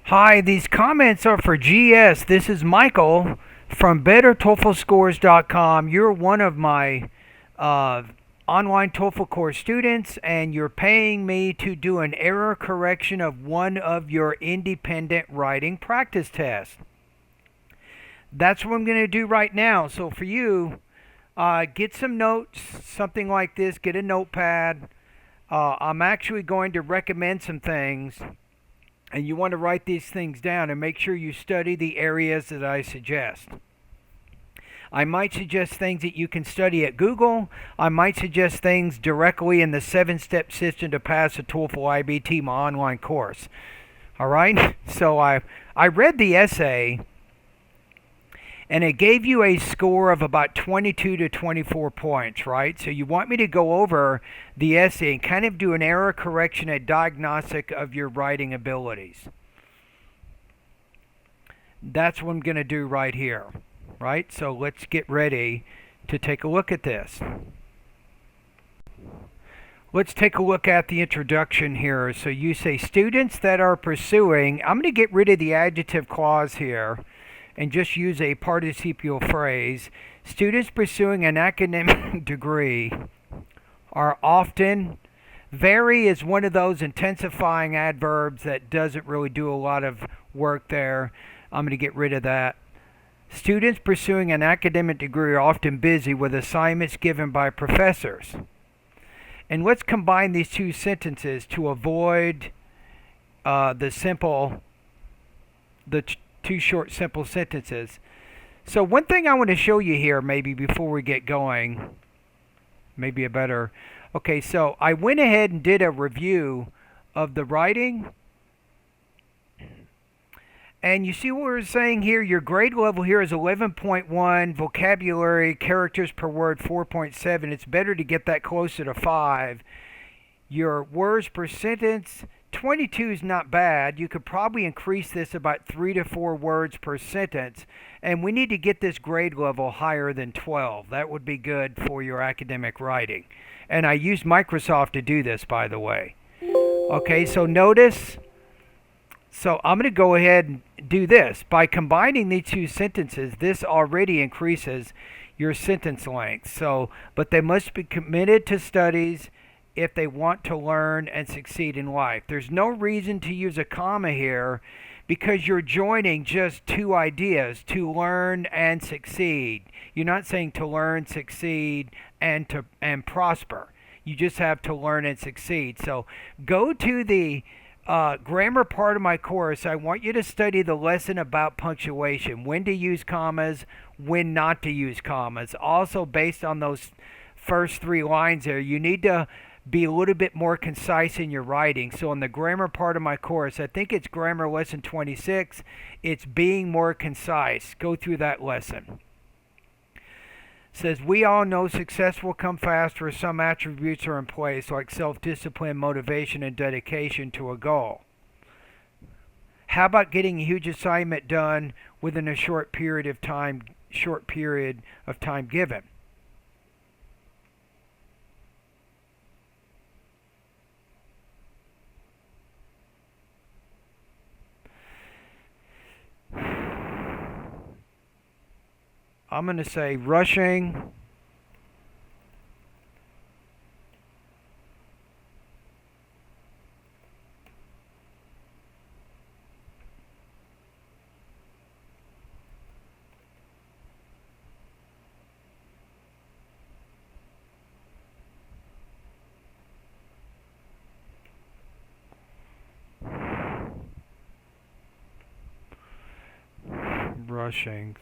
Hi, these comments are for GS. This is Michael from BetterTOEFLScores.com. You're one of my uh, online TOEFL course students, and you're paying me to do an error correction of one of your independent writing practice tests. That's what I'm going to do right now. So for you, get some notes, something like this, get a notepad. I'm actually going to recommend some things, and you want to write these things down and make sure you study the areas that I suggest. I might suggest things that you can study at Google. I might suggest things directly in the 7-step system to pass a TOEFL IBT, my online course. All right? So I read the essay, and it gave you a score of about 22 to 24 points, right? So you want me to go over the essay and kind of do an error correction, a diagnostic of your writing abilities. That's what I'm going to do right here, right? So let's get ready to take a look at this. Let's take a look at the introduction here. So you say students that are pursuing, I'm going to get rid of the adjective clause here and just use a participial phrase. Students pursuing an academic degree are often, very is one of those intensifying adverbs that doesn't really do a lot of work there. I'm going to get rid of that. Students pursuing an academic degree are often busy with assignments given by professors. And let's combine these two sentences to avoid the two short simple sentences. So one thing I want to show you here maybe before we get going, maybe a better, okay, so I went ahead and did a review of the writing, and you see what we're saying here. Your grade level here is 11.1, vocabulary, characters per word 4.7. It's better to get that closer to 5. Your words per sentence, 22 is not bad. You could probably increase this about 3 to 4 words per sentence. And we need to get this grade level higher than 12. That would be good for your academic writing. And I used Microsoft to do this, by the way. Okay, so notice. So I'm going to go ahead and do this. By combining these two sentences, this already increases your sentence length. So, but they must be committed to studies if they want to learn and succeed in life. There's no reason to use a comma here because you're joining just two ideas, to learn and succeed. You're not saying to learn, succeed, and prosper. You just have to learn and succeed. So go to the grammar part of my course. I want you to study the lesson about punctuation, when to use commas, when not to use commas. Also, based on those first 3 lines there, you need to be a little bit more concise in your writing. So in the grammar part of my course, I think it's grammar lesson 26, it's being more concise. Go through that lesson. It says, we all know success will come fast where some attributes are in place, like self-discipline, motivation, and dedication to a goal. How about getting a huge assignment done within a short period of time given? I'm going to say rushing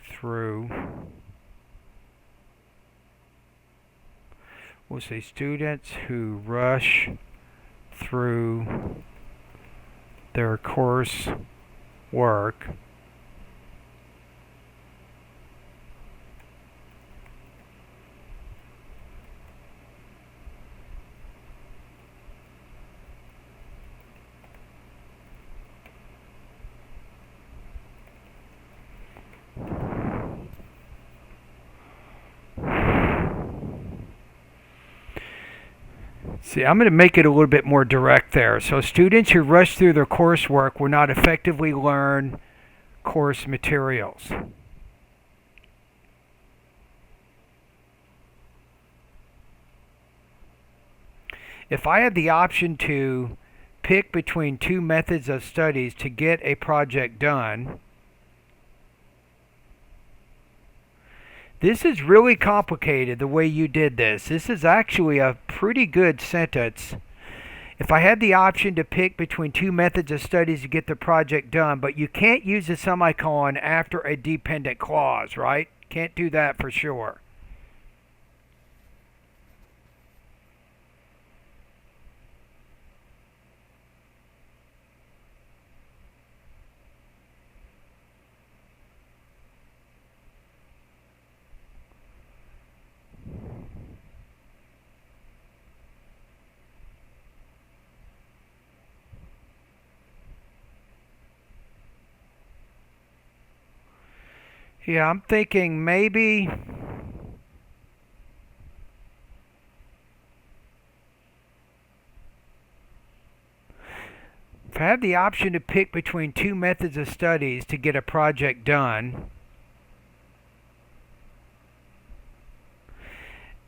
through. We'll say students who rush through their course work See, I'm going to make it a little bit more direct there. So students who rush through their coursework will not effectively learn course materials. If I had the option to pick between two methods of studies to get a project done, this is really complicated the way you did this. This is actually a pretty good sentence. If I had the option to pick between two methods of studies to get the project done, but you can't use a semicolon after a dependent clause, right? Can't do that for sure. Yeah, I'm thinking maybe if I had the option to pick between two methods of studies to get a project done,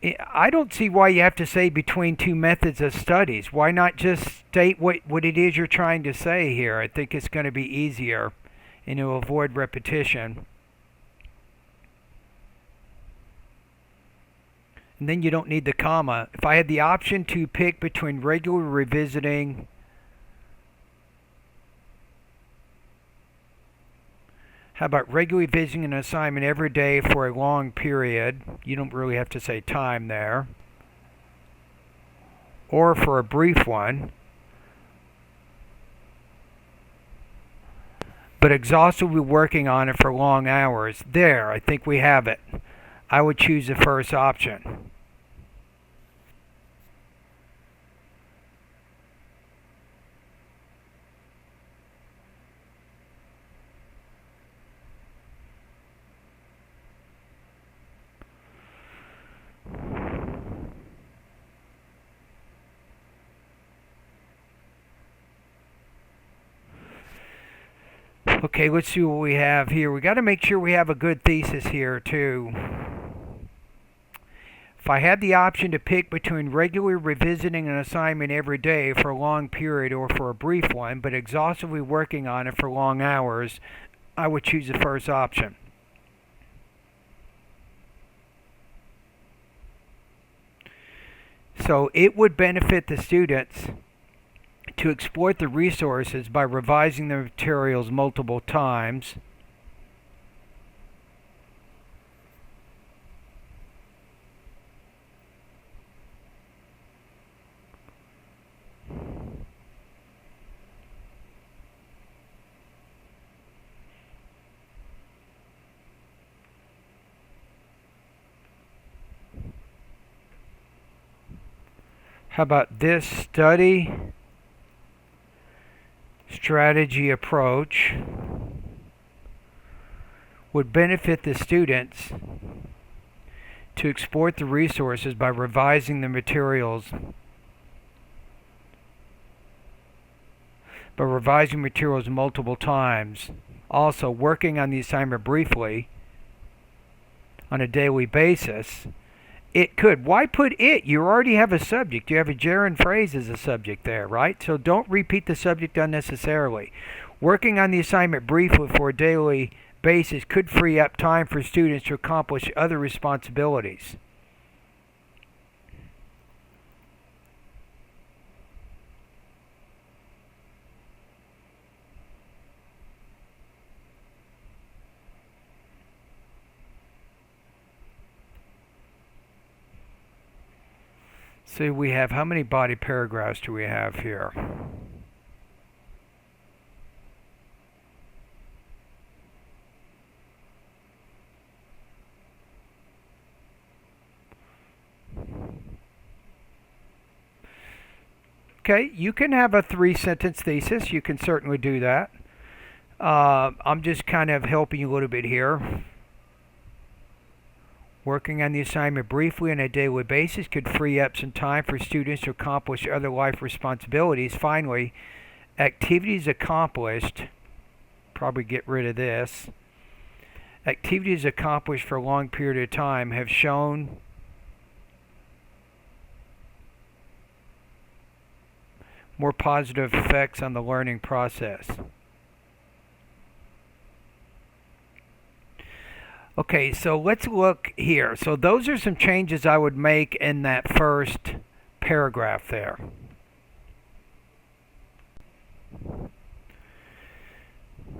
I don't see why you have to say between two methods of studies. Why not just state what it is you're trying to say here? I think it's going to be easier and to avoid repetition. And then you don't need the comma. If I had the option to pick between regular revisiting how about regularly visiting an assignment every day for a long period? You don't really have to say time there. Or for a brief one. But exhaustively working on it for long hours. There, I think we have it. I would choose the first option. Okay, let's see what we have here. We got to make sure we have a good thesis here too. If I had the option to pick between regularly revisiting an assignment every day for a long period or for a brief one, but exhaustively working on it for long hours, I would choose the first option. So it would benefit the students to exploit the resources by revising the materials multiple times. How about this study strategy approach would benefit the students to exploit the resources by revising the materials multiple times. Also, working on the assignment briefly on a daily basis. It could. Why put it? You already have a subject. You have a gerund phrase as a subject there, right? So don't repeat the subject unnecessarily. Working on the assignment briefly for a daily basis could free up time for students to accomplish other responsibilities. See, we have, how many body paragraphs do we have here? Okay, you can have a 3-sentence thesis. You can certainly do that. I'm just kind of helping you a little bit here. Working on the assignment briefly on a daily basis could free up some time for students to accomplish other life responsibilities. Finally, activities accomplished, probably get rid of this. Activities accomplished for a long period of time have shown more positive effects on the learning process. Okay, so let's look here. So those are some changes I would make in that first paragraph there.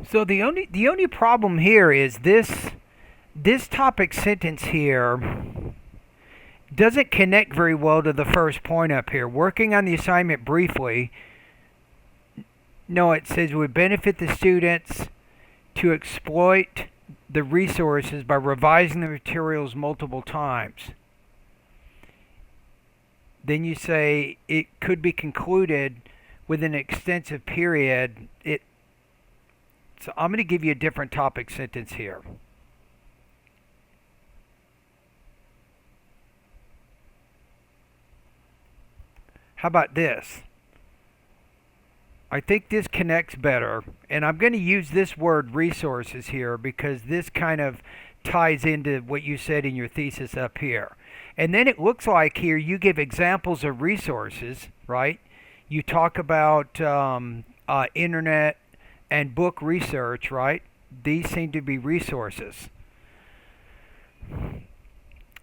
So the only problem here is this topic sentence here doesn't connect very well to the first point up here. Working on the assignment briefly. No, it says would benefit the students to exploit the resources by revising the materials multiple times. Then you say it could be concluded with an extensive period. So I'm going to give you a different topic sentence here. How about this? I think this connects better, and I'm going to use this word resources here because this kind of ties into what you said in your thesis up here. And then it looks like here you give examples of resources, right? You talk about internet and book research, right? These seem to be resources.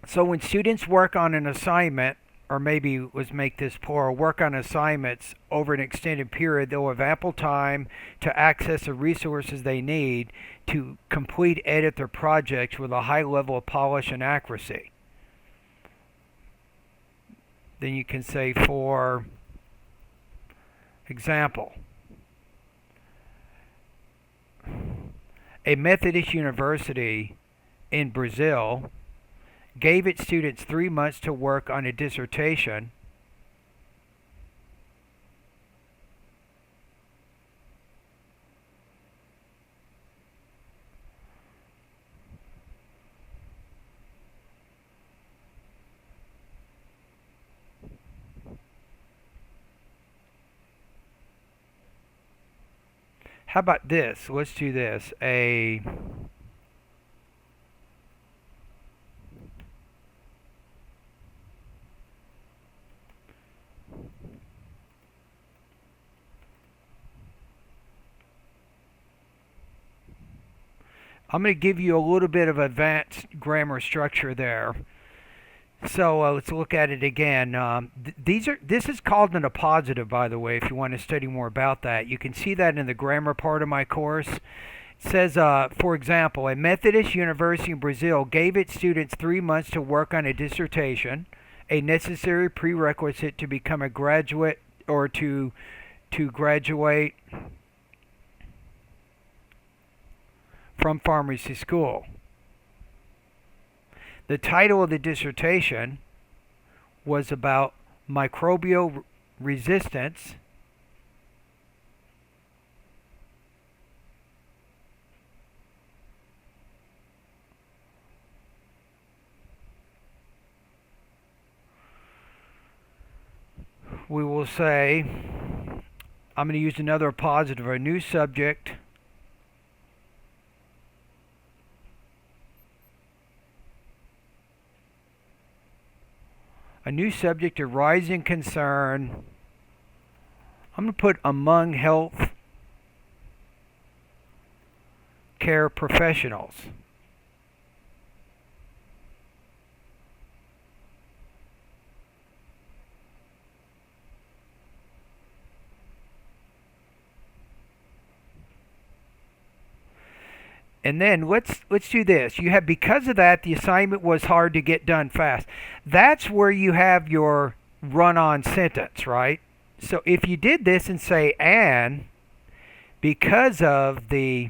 So when students work on an assignment, or maybe let's make this plural, work on assignments over an extended period, they'll have ample time to access the resources they need to complete edit their projects with a high level of polish and accuracy. Then you can say, for example, a Methodist university in Brazil gave its students 3 months to work on a dissertation How about this? Let's do this. I'm going to give you a little bit of advanced grammar structure there. So let's look at it again. This is called an appositive, by the way, if you want to study more about that. You can see that in the grammar part of my course. It says, for example, a Methodist university in Brazil gave its students 3 months to work on a dissertation, a necessary prerequisite to become a graduate or to graduate from pharmacy school. The title of the dissertation was about microbial resistance we will say, I'm going to use another positive, a new subject of rising concern. I'm going to put among health care professionals. And then let's do this. You have, because of that, the assignment was hard to get done fast. That's where you have your run-on sentence, right? So if you did this and say, and because of the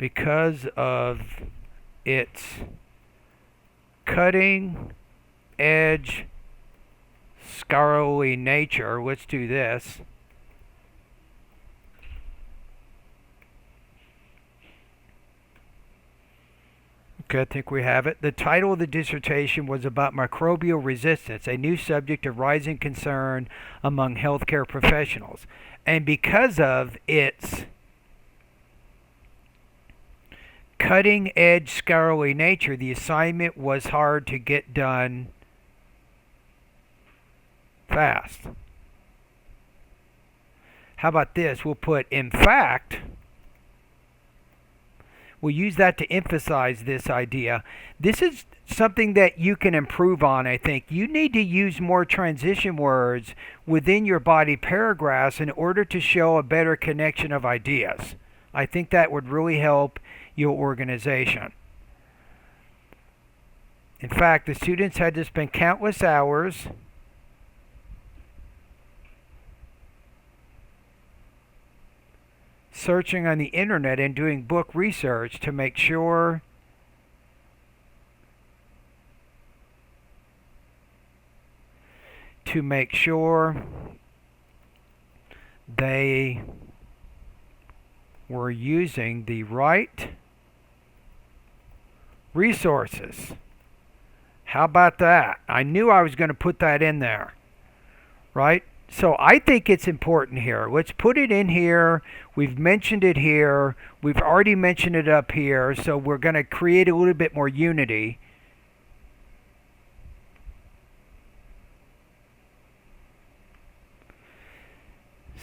because of its cutting edge scholarly nature. Let's do this. Okay, I think we have it. The title of the dissertation was about microbial resistance, a new subject of rising concern among healthcare professionals. And because of its cutting edge scholarly nature, the assignment was hard to get done fast. How about this? We'll put, in fact, we'll use that to emphasize this idea. This is something that you can improve on, I think. You need to use more transition words within your body paragraphs in order to show a better connection of ideas. I think that would really help your organization. In fact, the students had to spend countless hours searching on the internet and doing book research to make sure they were using the right resources. How about that? I knew I was going to put that in there, right? So I think it's important here. Let's put it in here. We've mentioned it here. We've already mentioned it up here. So we're going to create a little bit more unity.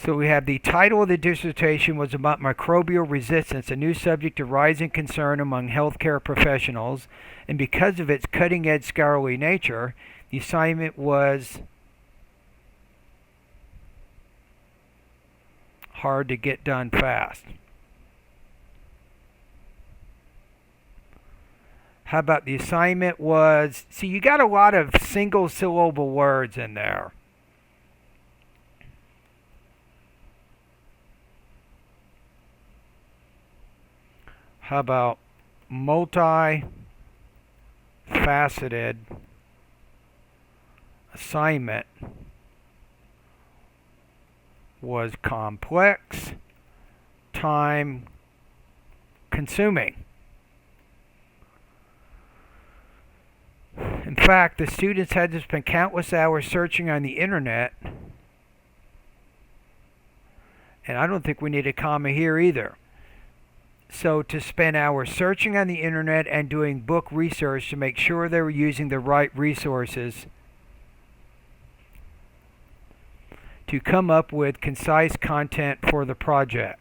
So we have the title of the dissertation was about microbial resistance, a new subject of rising concern among healthcare professionals. And because of its cutting-edge scholarly nature, the assignment was hard to get done fast. How about the assignment was, see, you got a lot of single syllable words in there. How about multi-faceted assignment was complex, time consuming. In fact, the students had to spend countless hours searching on the internet, and I don't think we need a comma here either. So to spend hours searching on the internet and doing book research to make sure they were using the right resources to come up with concise content for the project.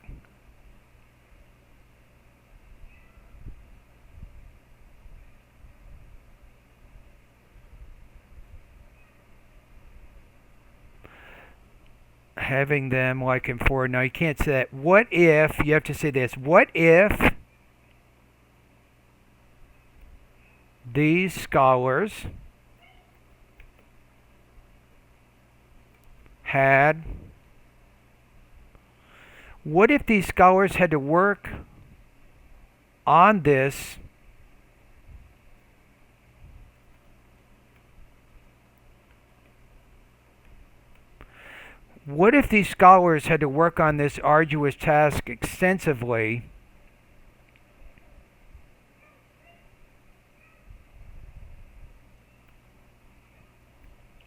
Having them like in forward. Now you can't say that. What if, you have to say this, what if these scholars had to work on this arduous task extensively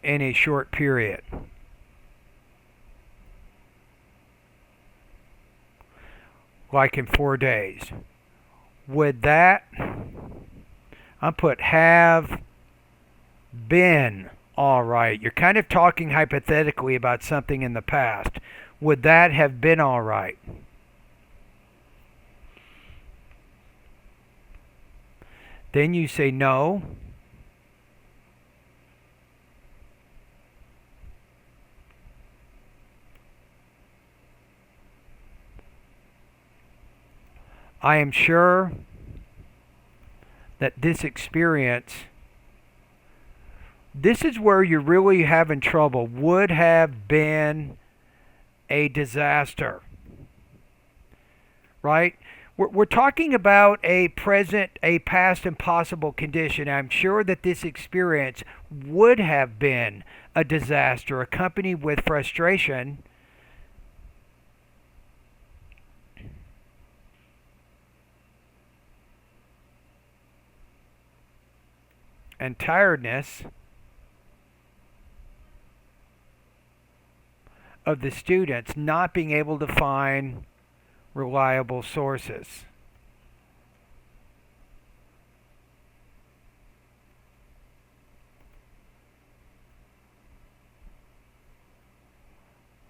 in a short period? Like in 4 days. Would that, I put have been all right? You're kind of talking hypothetically about something in the past. Would that have been all right? Then you say no. I am sure that this experience, this is where you're really having trouble, would have been a disaster, right? We're talking about a present, a past, and possible condition. I'm sure that this experience would have been a disaster accompanied with frustration and tiredness of the students not being able to find reliable sources.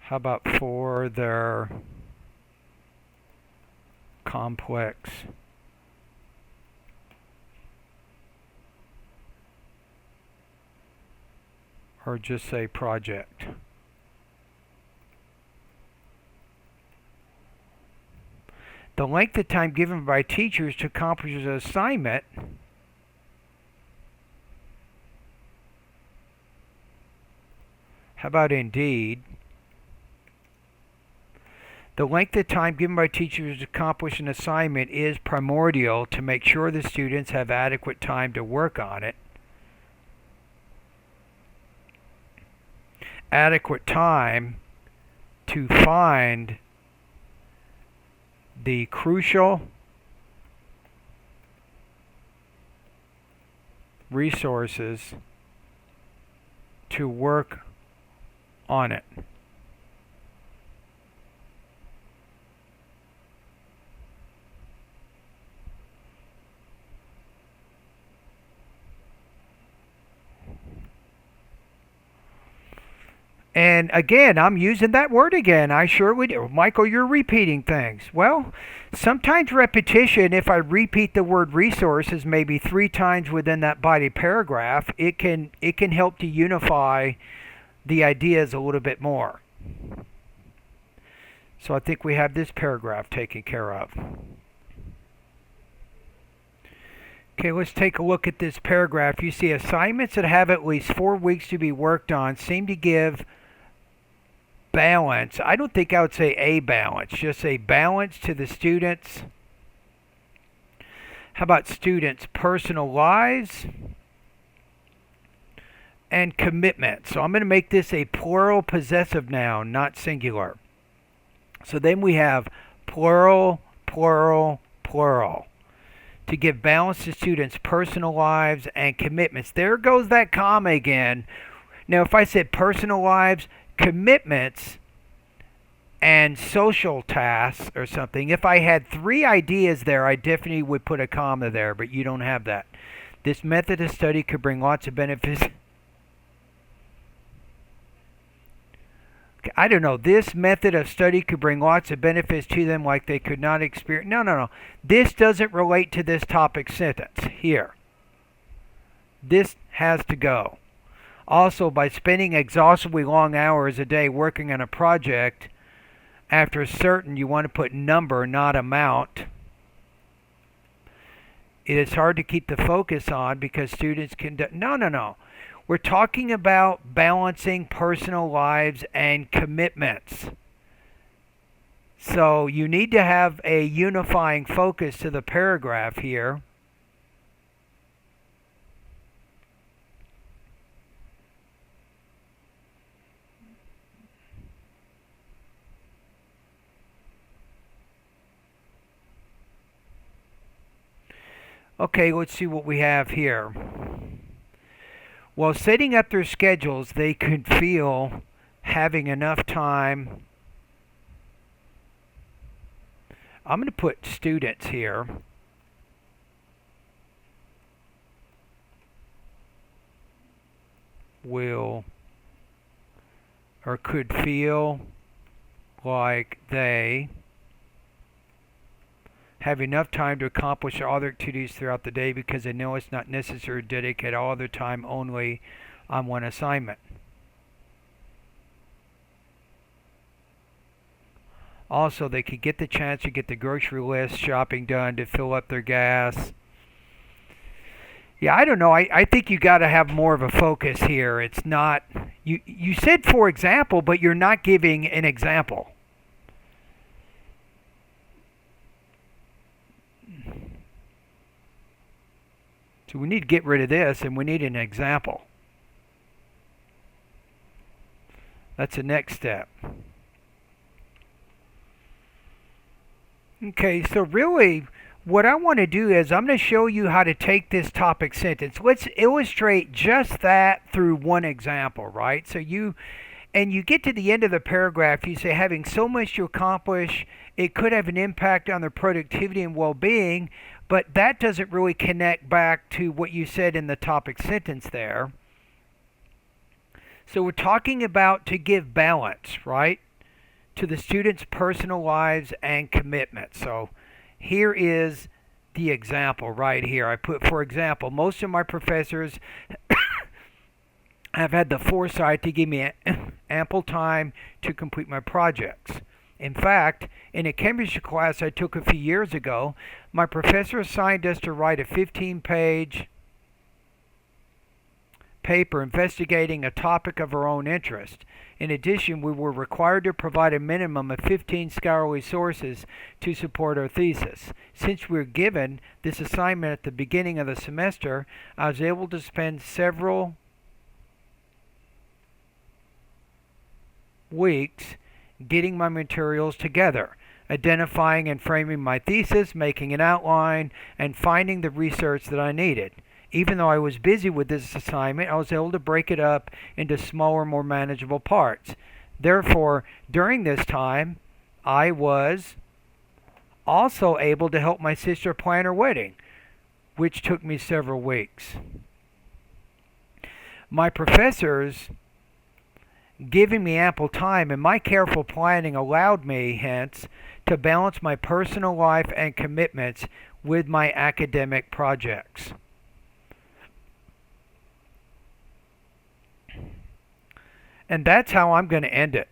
How about for their complex or just say project? The length of time given by teachers to accomplish an assignment how about indeed? The length of time given by teachers to accomplish an assignment is primordial to make sure the students have adequate time to work on it. Adequate time to find the crucial resources to work on it. And again, I'm using that word again. I sure would. Michael, you're repeating things. Well, sometimes repetition, if I repeat the word resources maybe 3 times within that body paragraph, it can help to unify the ideas a little bit more. So I think we have this paragraph taken care of. Okay, let's take a look at this paragraph. You see assignments that have at least 4 weeks to be worked on seem to give balance. I don't think I would say a balance, just a balance to the students. How about students' personal lives and commitment? So I'm going to make this a plural possessive noun, not singular. So then we have plural, plural, plural. To give balance to students' personal lives and commitments. There goes that comma again. Now, if I said personal lives, commitments, and social tasks or something, if I had 3 ideas there, I definitely would put a comma there, but you don't have that. This method of study could bring lots of benefits. I don't know. This method of study could bring lots of benefits to them like they could not experience. No. This doesn't relate to this topic sentence here. This has to go. Also, by spending exhaustively long hours a day working on a project, after a certain, you want to put number, not amount. It is hard to keep the focus on because students can... No. We're talking about balancing personal lives and commitments. So you need to have a unifying focus to the paragraph here. Okay, let's see what we have here. While setting up their schedules, they could feel having enough time. I'm going to put students here. Will or could feel like they have enough time to accomplish all their activities throughout the day because they know it's not necessary to dedicate all their time only on one assignment. Also, they could get the chance to get the grocery list shopping done to fill up their gas. Yeah, I don't know. I think you got to have more of a focus here. It's not... You said for example, but you're not giving an example. So we need to get rid of this, and we need an example. That's the next step. Okay, so really what I want to do is I'm going to show you how to take this topic sentence. Let's illustrate just that through one example, right? So you get to the end of the paragraph, you say, having so much to accomplish, it could have an impact on their productivity and well-being, but that doesn't really connect back to what you said in the topic sentence there. So we're talking about to give balance, right, to the students' personal lives and commitments. So here is the example right here. I put, for example, most of my professors have had the foresight to give me ample time to complete my projects. In fact, in a chemistry class I took a few years ago, my professor assigned us to write a 15-page paper investigating a topic of our own interest. In addition, we were required to provide a minimum of 15 scholarly sources to support our thesis. Since we were given this assignment at the beginning of the semester, I was able to spend several weeks getting my materials together, identifying and framing my thesis, making an outline, and finding the research that I needed. Even though I was busy with this assignment, I was able to break it up into smaller, more manageable parts. Therefore, during this time, I was also able to help my sister plan her wedding, which took me several weeks. My professors giving me ample time and my careful planning allowed me, hence, to balance my personal life and commitments with my academic projects. And that's how I'm going to end it.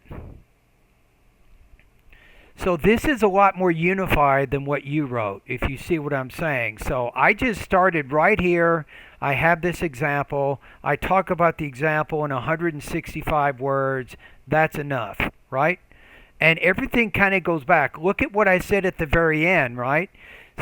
So this is a lot more unified than what you wrote, if you see what I'm saying. So I just started right here. I have this example. I talk about the example in 165 words. That's enough, right? And everything kind of goes back. Look at what I said at the very end, right?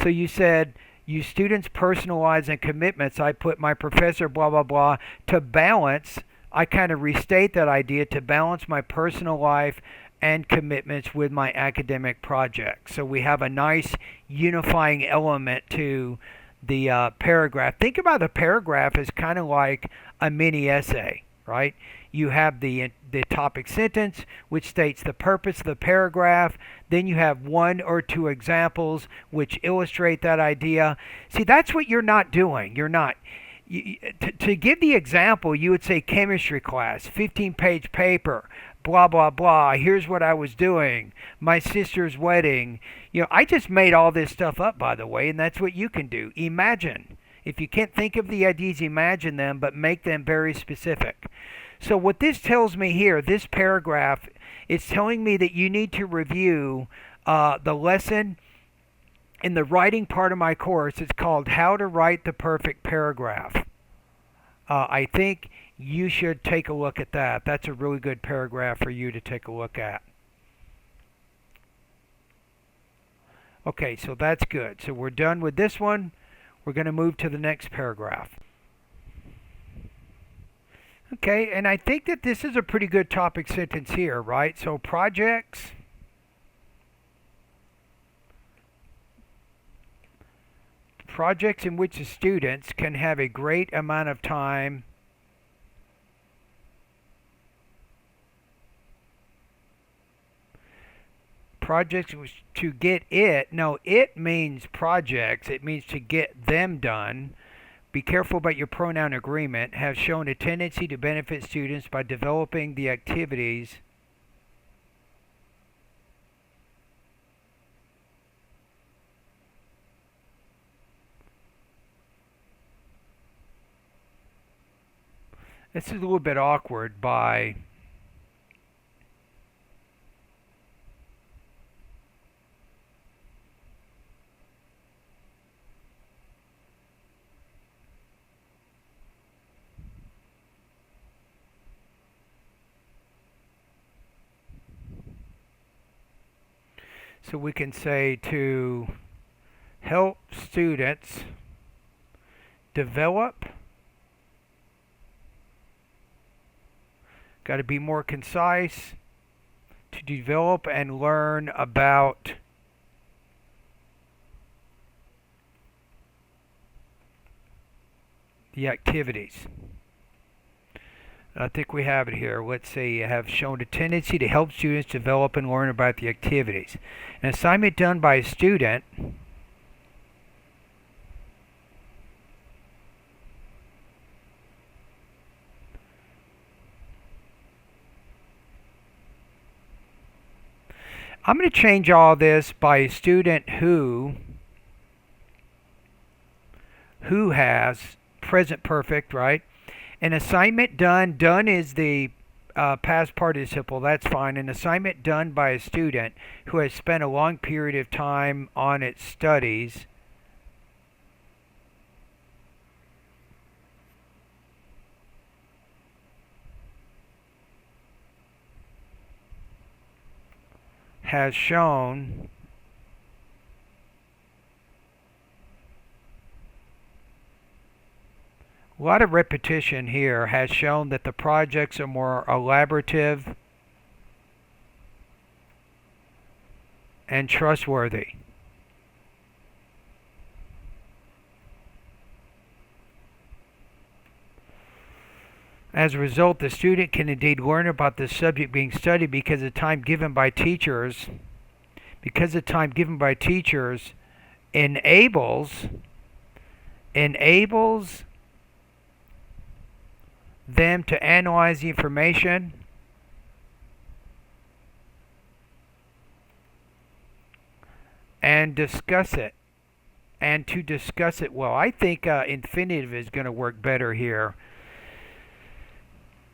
So you said, you students' personal lives and commitments. I put my professor, blah, blah, blah, to balance. I kind of restate that idea to balance my personal life and commitments with my academic projects. So we have a nice unifying element to the paragraph. Think about the paragraph as kind of like a mini essay, right? You have the topic sentence, which states the purpose of the paragraph. Then you have one or two examples which illustrate that idea. See, that's what you're not doing. You're not. To give the example, you would say chemistry class, 15-page paper, blah, blah, blah. Here's what I was doing. My sister's wedding. I just made all this stuff up, by the way, and that's what you can do. Imagine. If you can't think of the ideas, imagine them, but make them very specific. So what this tells me here, this paragraph, it's telling me that you need to review the lesson in the writing part of my course. It's called How to Write the Perfect Paragraph. I think you should take a look at that. That's a really good paragraph for you to take a look at. Okay, so that's good. So we're done with this one. We're going to move to the next paragraph. Okay, and I think that this is a pretty good topic sentence here, right? So projects in which the students can have a great amount of time projects to get it. No, it means projects. It means to get them done. Be careful about your pronoun agreement. Have shown a tendency to benefit students by developing the activities This is a little bit awkward by so we can say to help students develop. Got to be more concise. To develop and learn about the activities. I think we have it here. Let's say you have shown a tendency to help students develop and learn about the activities. An assignment done by a student I'm going to change all this by a student who has present perfect, right? An assignment done. Done is the past participle. That's fine. An assignment done by a student who has spent a long period of time on its studies has shown a lot of repetition here, has shown that the projects are more elaborative and trustworthy. As a result, the student can indeed learn about the subject being studied because the time given by teachers enables them to analyze the information and discuss it, and to discuss it well. I think infinitive is going to work better here.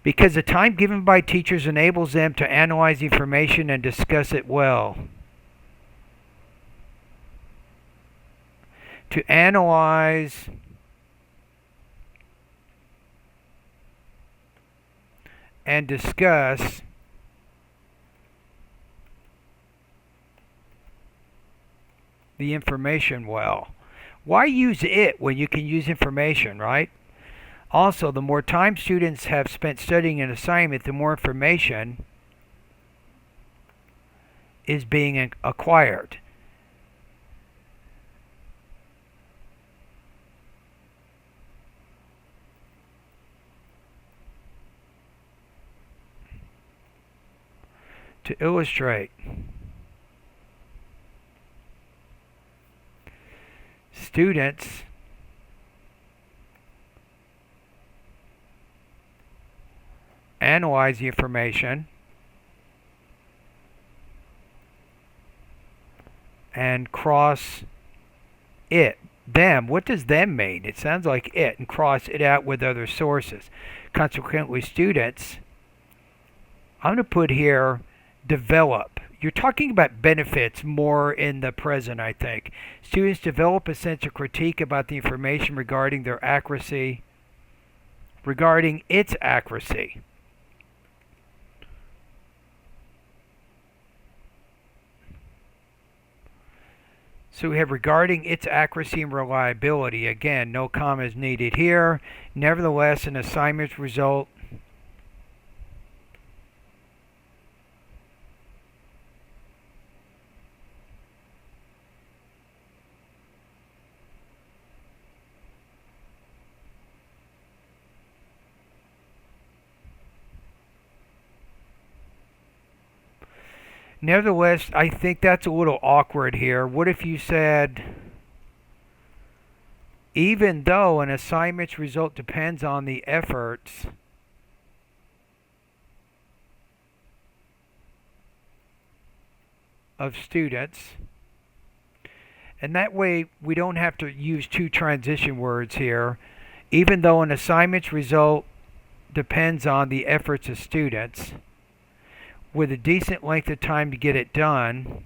Because the time given by teachers enables them to analyze the information and discuss it well. To analyze and discuss the information well. Why use it when you can use information, right? Also, the more time students have spent studying an assignment, the more information is being acquired. To illustrate, students analyze the information and cross it. Them. What does them mean? It sounds like it, and cross it out with other sources. Consequently, students, I'm going to put here develop. You're talking about benefits more in the present, I think. Students develop a sense of critique about the information regarding its accuracy. So we have regarding its accuracy and reliability. Again, no commas needed here. Nevertheless, an assignment's result Nevertheless, I think that's a little awkward here. What if you said, even though an assignment's result depends on the efforts of students, and that way we don't have to use two transition words here. Even though an assignment's result depends on the efforts of students, with a decent length of time to get it done,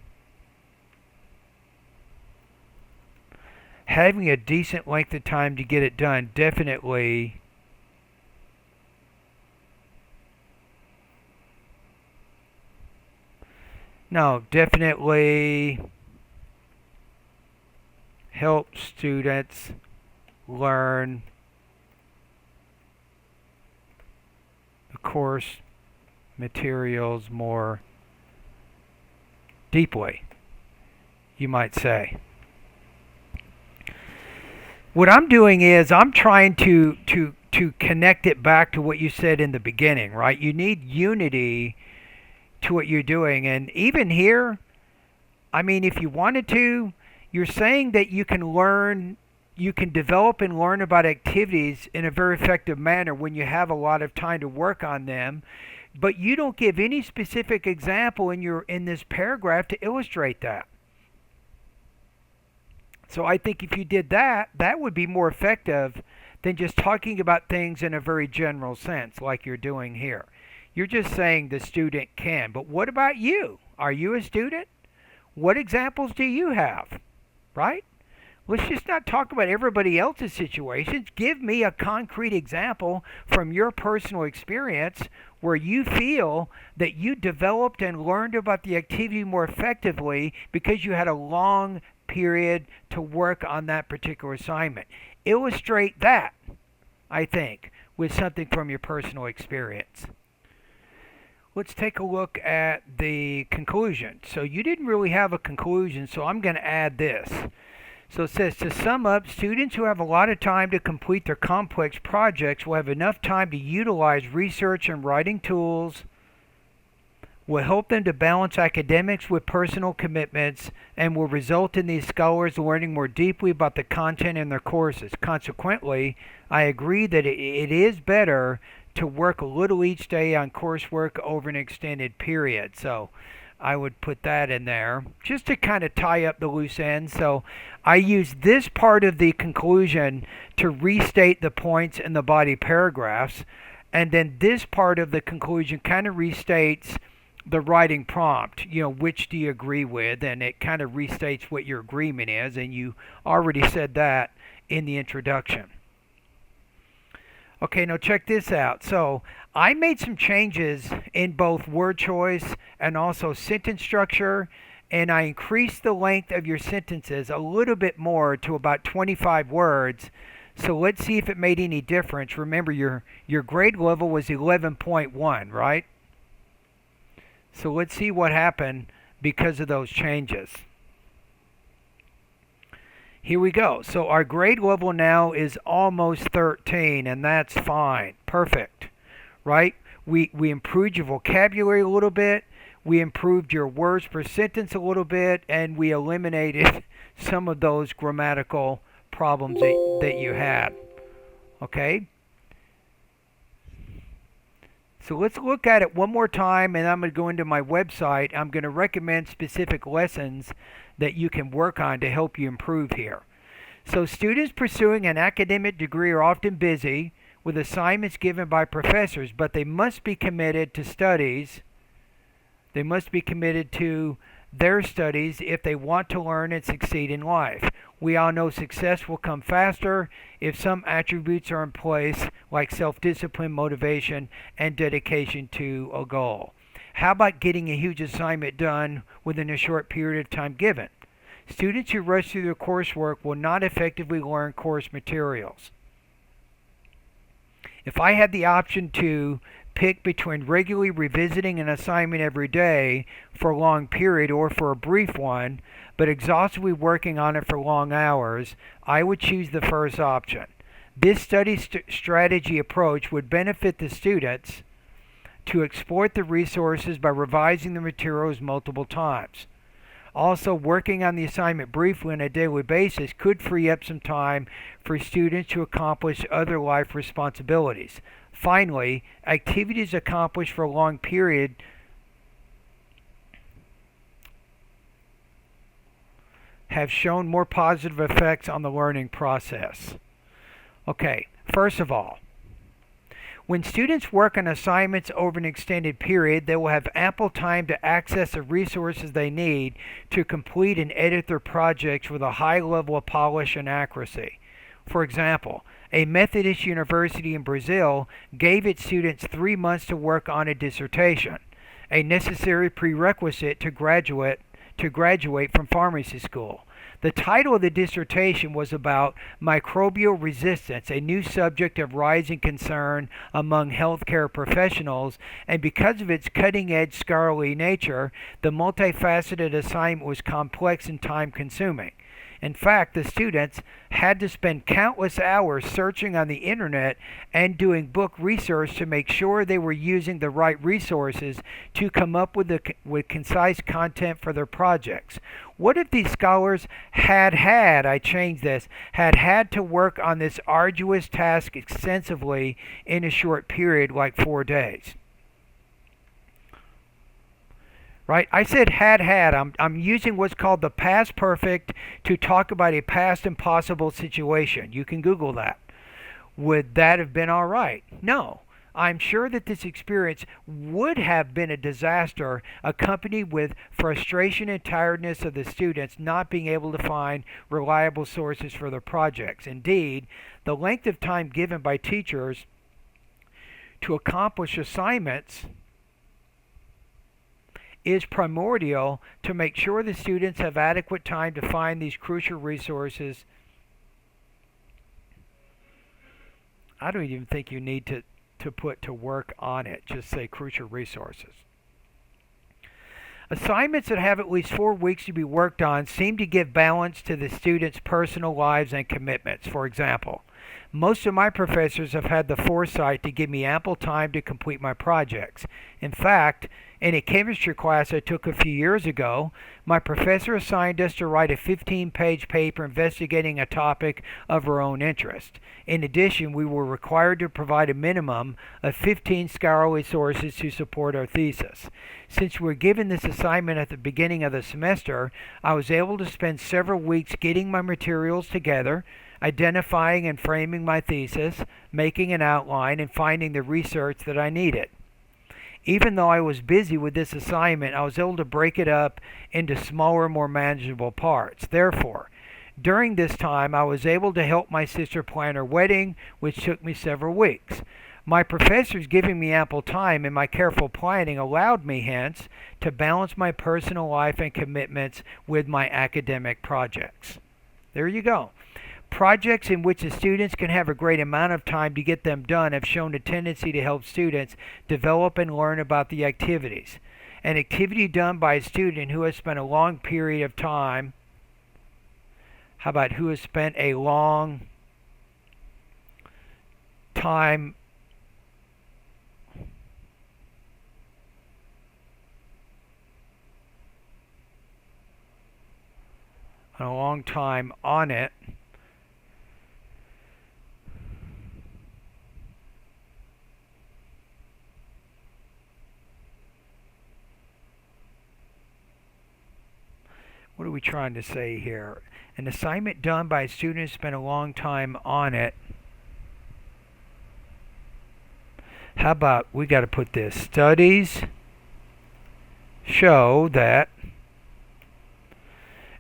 having a decent length of time to get it done definitely helps students learn course materials more deeply, you might say. What I'm doing is I'm trying to connect it back to what you said in the beginning, right? You need unity to what you're doing. And even here, I mean, if you wanted to, you're saying that you can learn, you can develop and learn about activities in a very effective manner when you have a lot of time to work on them, but you don't give any specific example in this paragraph to illustrate that. So I think if you did that, that would be more effective than just talking about things in a very general sense like you're doing here. You're just saying the student can. But what about you? Are you a student? What examples do you have? Right? Let's just not talk about everybody else's situations. Give me a concrete example from your personal experience where you feel that you developed and learned about the activity more effectively because you had a long period to work on that particular assignment. Illustrate that, I think, with something from your personal experience. Let's take a look at the conclusion. So you didn't really have a conclusion, so I'm going to add this. So it says, to sum up, students who have a lot of time to complete their complex projects will have enough time to utilize research and writing tools, will help them to balance academics with personal commitments, and will result in these scholars learning more deeply about the content in their courses. Consequently, I agree that it is better to work a little each day on coursework over an extended period. So I would put that in there just to kind of tie up the loose ends. So I use this part of the conclusion to restate the points in the body paragraphs, and then this part of the conclusion kind of restates the writing prompt, which do you agree with, and it kind of restates what your agreement is, and you already said that in the introduction. Okay, now check this out. So I made some changes in both word choice and also sentence structure, and I increased the length of your sentences a little bit more to about 25 words. So let's see if it made any difference. Remember, your grade level was 11.1, right? So let's see what happened because of those changes. Here we go. So our grade level now is almost 13, and that's fine. Perfect. Right? We improved your vocabulary a little bit. We improved your words per sentence a little bit, and we eliminated some of those grammatical problems that you had. Okay? So let's look at it one more time, and I'm going to go into my website. I'm going to recommend specific lessons that you can work on to help you improve here. So students pursuing an academic degree are often busy with assignments given by professors, but they must be committed to studies. They must be committed to their studies if they want to learn and succeed in life. We all know success will come faster if some attributes are in place, like self-discipline, motivation, and dedication to a goal. How about getting a huge assignment done within a short period of time given? Students who rush through their coursework will not effectively learn course materials. If I had the option to pick between regularly revisiting an assignment every day for a long period or for a brief one, but exhaustively working on it for long hours, I would choose the first option. This study strategy approach would benefit the students to exploit the resources by revising the materials multiple times. Also, working on the assignment briefly on a daily basis could free up some time for students to accomplish other life responsibilities. Finally, activities accomplished for a long period have shown more positive effects on the learning process. Okay, first of all, when students work on assignments over an extended period, they will have ample time to access the resources they need to complete and edit their projects with a high level of polish and accuracy. For example, a Methodist university in Brazil gave its students 3 months to work on a dissertation, a necessary prerequisite to graduate from pharmacy school. The title of the dissertation was about microbial resistance, a new subject of rising concern among healthcare professionals, and because of its cutting-edge scholarly nature, the multifaceted assignment was complex and time-consuming. In fact, the students had to spend countless hours searching on the internet and doing book research to make sure they were using the right resources to come up with concise content for their projects. What if these scholars I changed this, had to work on this arduous task extensively in a short period like 4 days? Right? I said had. I'm using what's called the past perfect to talk about a past impossible situation. You can Google that. Would that have been all right? No. I'm sure that this experience would have been a disaster, accompanied with frustration and tiredness of the students not being able to find reliable sources for their projects. Indeed, the length of time given by teachers to accomplish assignments is primordial to make sure the students have adequate time to find these crucial resources. I don't even think you need to put to work on it. Just say crucial resources. Assignments that have at least 4 weeks to be worked on seem to give balance to the students' personal lives and commitments. For example, most of my professors have had the foresight to give me ample time to complete my projects. In fact, in a chemistry class I took a few years ago, my professor assigned us to write a 15-page paper investigating a topic of our own interest. In addition, we were required to provide a minimum of 15 scholarly sources to support our thesis. Since we were given this assignment at the beginning of the semester, I was able to spend several weeks getting my materials together, identifying and framing my thesis, making an outline, and finding the research that I needed. Even though I was busy with this assignment, I was able to break it up into smaller, more manageable parts. Therefore, during this time, I was able to help my sister plan her wedding, which took me several weeks. My professors giving me ample time and my careful planning allowed me, hence, to balance my personal life and commitments with my academic projects. There you go. Projects in which the students can have a great amount of time to get them done have shown a tendency to help students develop and learn about the activities. An activity done by a student who has spent a long period of time, who has spent a long time on it. What are we trying to say here? An assignment done by a student who spent a long time on it. How about we got to put this? Studies show that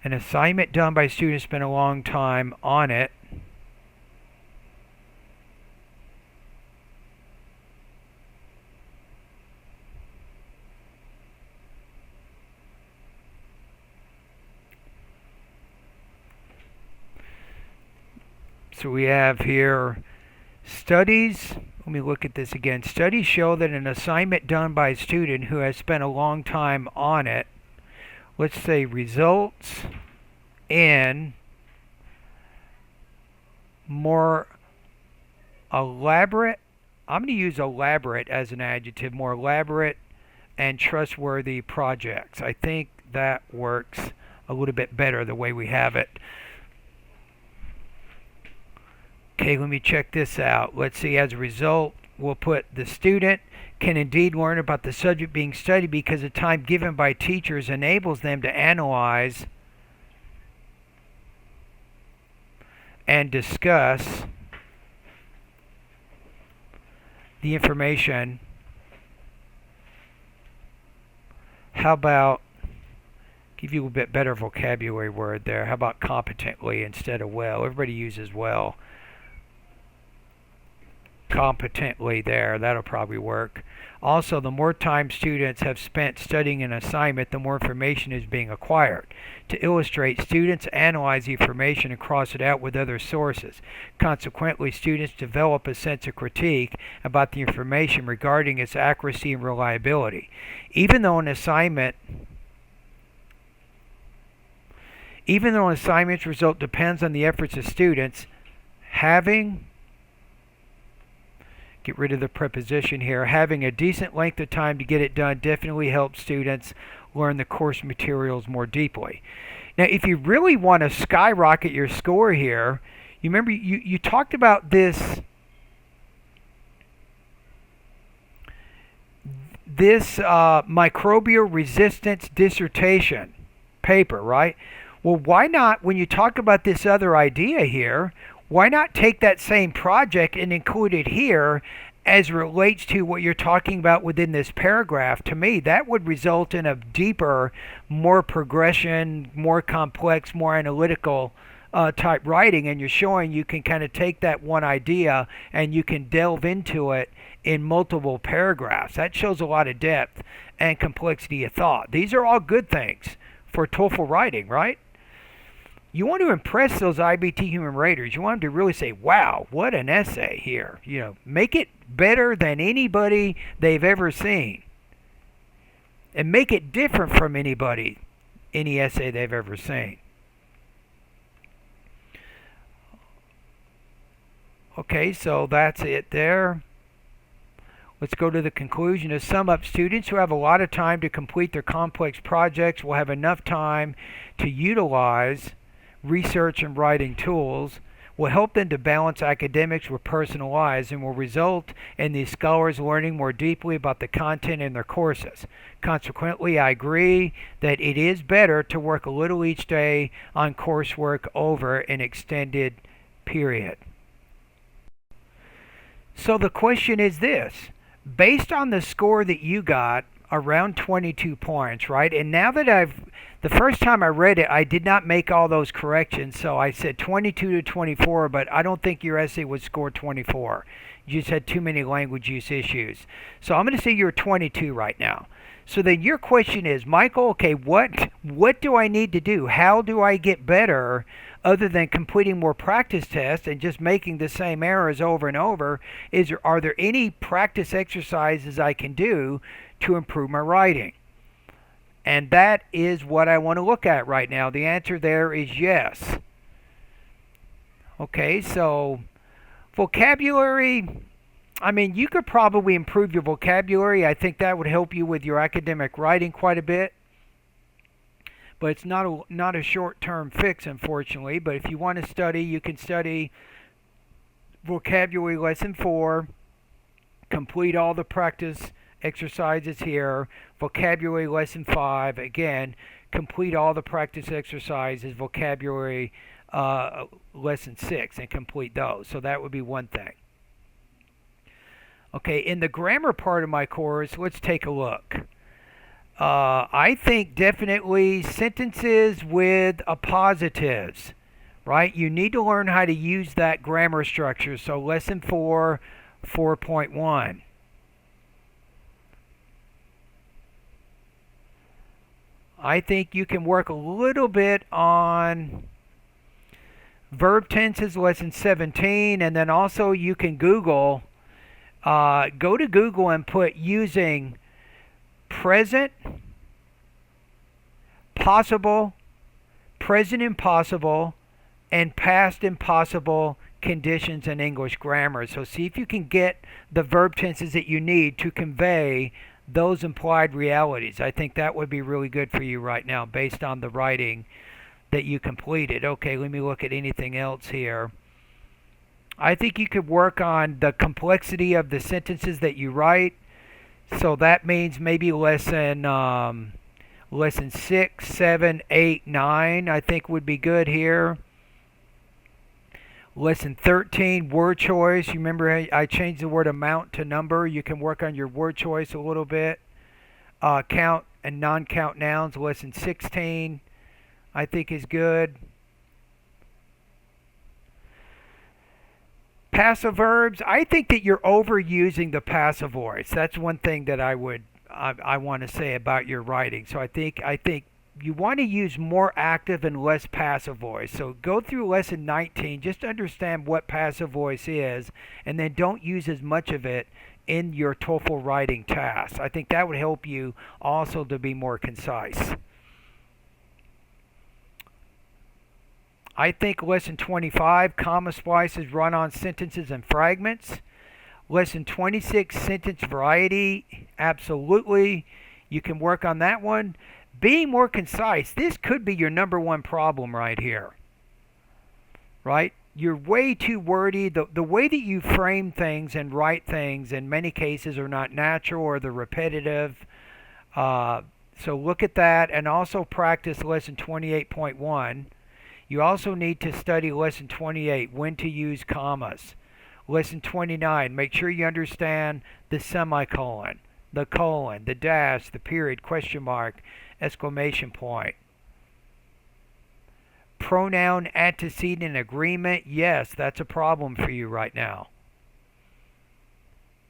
an assignment done by a student who spent a long time on it So we have here studies. Let me look at this again. Studies show that an assignment done by a student who has spent a long time on it, let's say, results in more elaborate, I'm going to use elaborate as an adjective, more elaborate and trustworthy projects. I think that works a little bit better the way we have it. Okay, let me check this out. Let's see, as a result, we'll put the student can indeed learn about the subject being studied because the time given by teachers enables them to analyze and discuss the information. How about, give you a bit better vocabulary word there. How about competently instead of well? Everybody uses well. competently there. That'll probably work. Also, the more time students have spent studying an assignment, the more information is being acquired. To illustrate, students analyze the information and cross it out with other sources. Consequently, students develop a sense of critique about the information regarding its accuracy and reliability. Even though an assignment's result depends on the efforts of students, get rid of the preposition here, having a decent length of time to get it done definitely helps students learn the course materials more deeply. Now, if you really want to skyrocket your score here, you remember you talked about this microbial resistance dissertation paper, right? Well, why not, when you talk about this other idea here, why not take that same project and include it here as relates to what you're talking about within this paragraph? To me, that would result in a deeper, more progression, more complex, more analytical type writing, and you're showing you can kind of take that one idea and you can delve into it in multiple paragraphs. That shows a lot of depth and complexity of thought. These are all good things for TOEFL writing, right? You want to impress those IBT human raters. You want them to really say, wow, what an essay here. You know, make it better than anybody they've ever seen. And make it different from any essay they've ever seen. Okay, so that's it there. Let's go to the conclusion. To sum up, students who have a lot of time to complete their complex projects will have enough time to utilize research and writing tools, will help them to balance academics with personal lives, and will result in these scholars learning more deeply about the content in their courses. Consequently, I agree that it is better to work a little each day on coursework over an extended period. So the question is this: based on the score that you got, around 22 points, right? And now that the first time I read it, I did not make all those corrections, so I said 22 to 24, but I don't think your essay would score 24. You just had too many language use issues. So I'm going to say you're 22 right now. So then your question is, Michael, okay, what do I need to do? How do I get better other than completing more practice tests and just making the same errors over and over? Are there any practice exercises I can do to improve my writing? And that is what I want to look at right now. The answer there is yes. Okay, so vocabulary, I mean, you could probably improve your vocabulary. I think that would help you with your academic writing quite a bit. But it's not a short-term fix, unfortunately. But if you want to study, you can study vocabulary lesson 4, complete all the practice exercises here. Vocabulary lesson 5, again, complete all the practice exercises. Vocabulary lesson 6, and complete those. So that would be one thing. Okay, in the grammar part of my course, let's take a look. I think definitely sentences with appositives, right? You need to learn how to use that grammar structure. So lesson 4, 4.1. I think you can work a little bit on verb tenses, lesson 17, and then also you can go to Google and put using present, possible, present impossible, and past impossible conditions in English grammar. So see if you can get the verb tenses that you need to convey those implied realities. I think that would be really good for you right now based on the writing that you completed. Okay, let me look at anything else here. I think you could work on the complexity of the sentences that you write. So that means maybe lesson 6, 7, 8, 9 I think would be good here. Lesson 13, word choice. You remember I changed the word amount to number. You can work on your word choice a little bit. Count and non-count nouns. Lesson 16 I think is good. passive verbs, I think that you're overusing the passive voice. That's one thing that I want to say about your writing. So I think you want to use more active and less passive voice. So go through lesson 19, just understand what passive voice is, and then don't use as much of it in your TOEFL writing tasks. I think that would help you also to be more concise. I think lesson 25, comma splices, run-on sentences and fragments. Lesson 26, sentence variety, absolutely. You can work on that one. Being more concise, this could be your number one problem right here. Right? You're way too wordy. The way that you frame things and write things in many cases are not natural or they're repetitive. So look at that and also practice lesson 28.1. You also need to study lesson 28, when to use commas. Lesson 29, make sure you understand the semicolon, the colon, the dash, the period, question mark, exclamation point. Pronoun antecedent agreement, yes, that's a problem for you right now.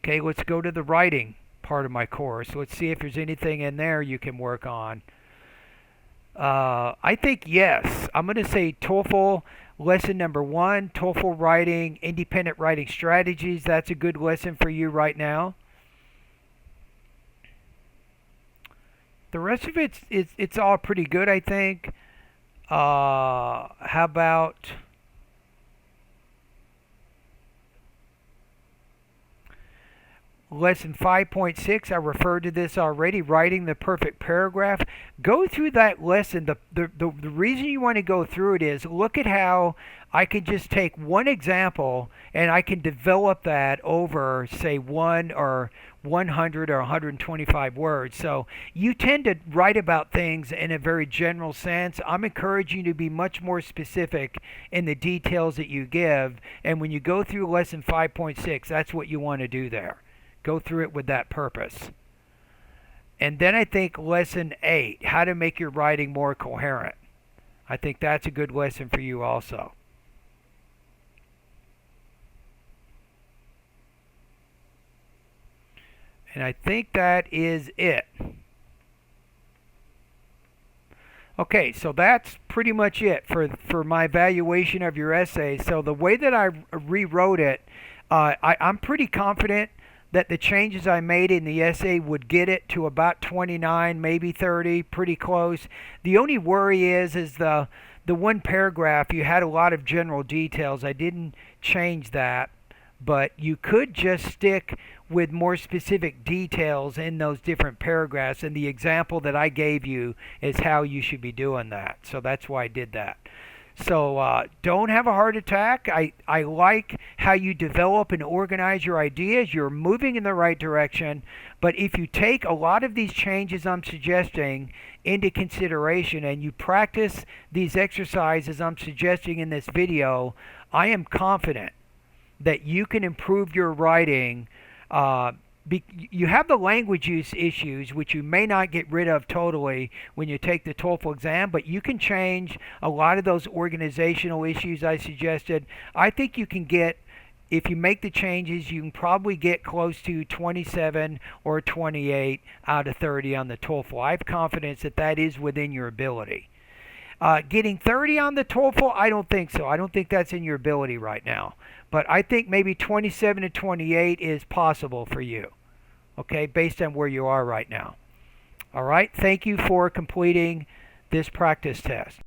Okay, let's go to the writing part of my course. Let's see if there's anything in there you can work on. I think yes. I'm going to say TOEFL lesson number 1, TOEFL writing, independent writing strategies. That's a good lesson for you right now. The rest of it's all pretty good, I think. How about lesson 5.6, I referred to this already, writing the perfect paragraph. Go through that lesson. The reason you want to go through it is look at how I can just take one example and I can develop that over, say, 1 or 100 or 125 words. So you tend to write about things in a very general sense. I'm encouraging you to be much more specific in the details that you give. And when you go through lesson 5.6, that's what you want to do there. Go through it with that purpose. And then I think lesson 8, how to make your writing more coherent. I think that's a good lesson for you also. And I think that is it. Okay, so that's pretty much it for my evaluation of your essay. So the way that I rewrote it, I'm pretty confident that the changes I made in the essay would get it to about 29, maybe 30, pretty close. The only worry is the one paragraph, you had a lot of general details. I didn't change that, but you could just stick with more specific details in those different paragraphs, and the example that I gave you is how you should be doing that. So that's why I did that. So don't have a heart attack. I like how you develop and organize your ideas. You're moving in the right direction. But if you take a lot of these changes I'm suggesting into consideration and you practice these exercises I'm suggesting in this video, I am confident that you can improve your writing. You have the language use issues, which you may not get rid of totally when you take the TOEFL exam, but you can change a lot of those organizational issues I suggested. I think you can get, if you make the changes, you can probably get close to 27 or 28 out of 30 on the TOEFL. I have confidence that that is within your ability. Getting 30 on the TOEFL, I don't think so. I don't think that's in your ability right now. But I think maybe 27 to 28 is possible for you, okay, based on where you are right now. All right, thank you for completing this practice test.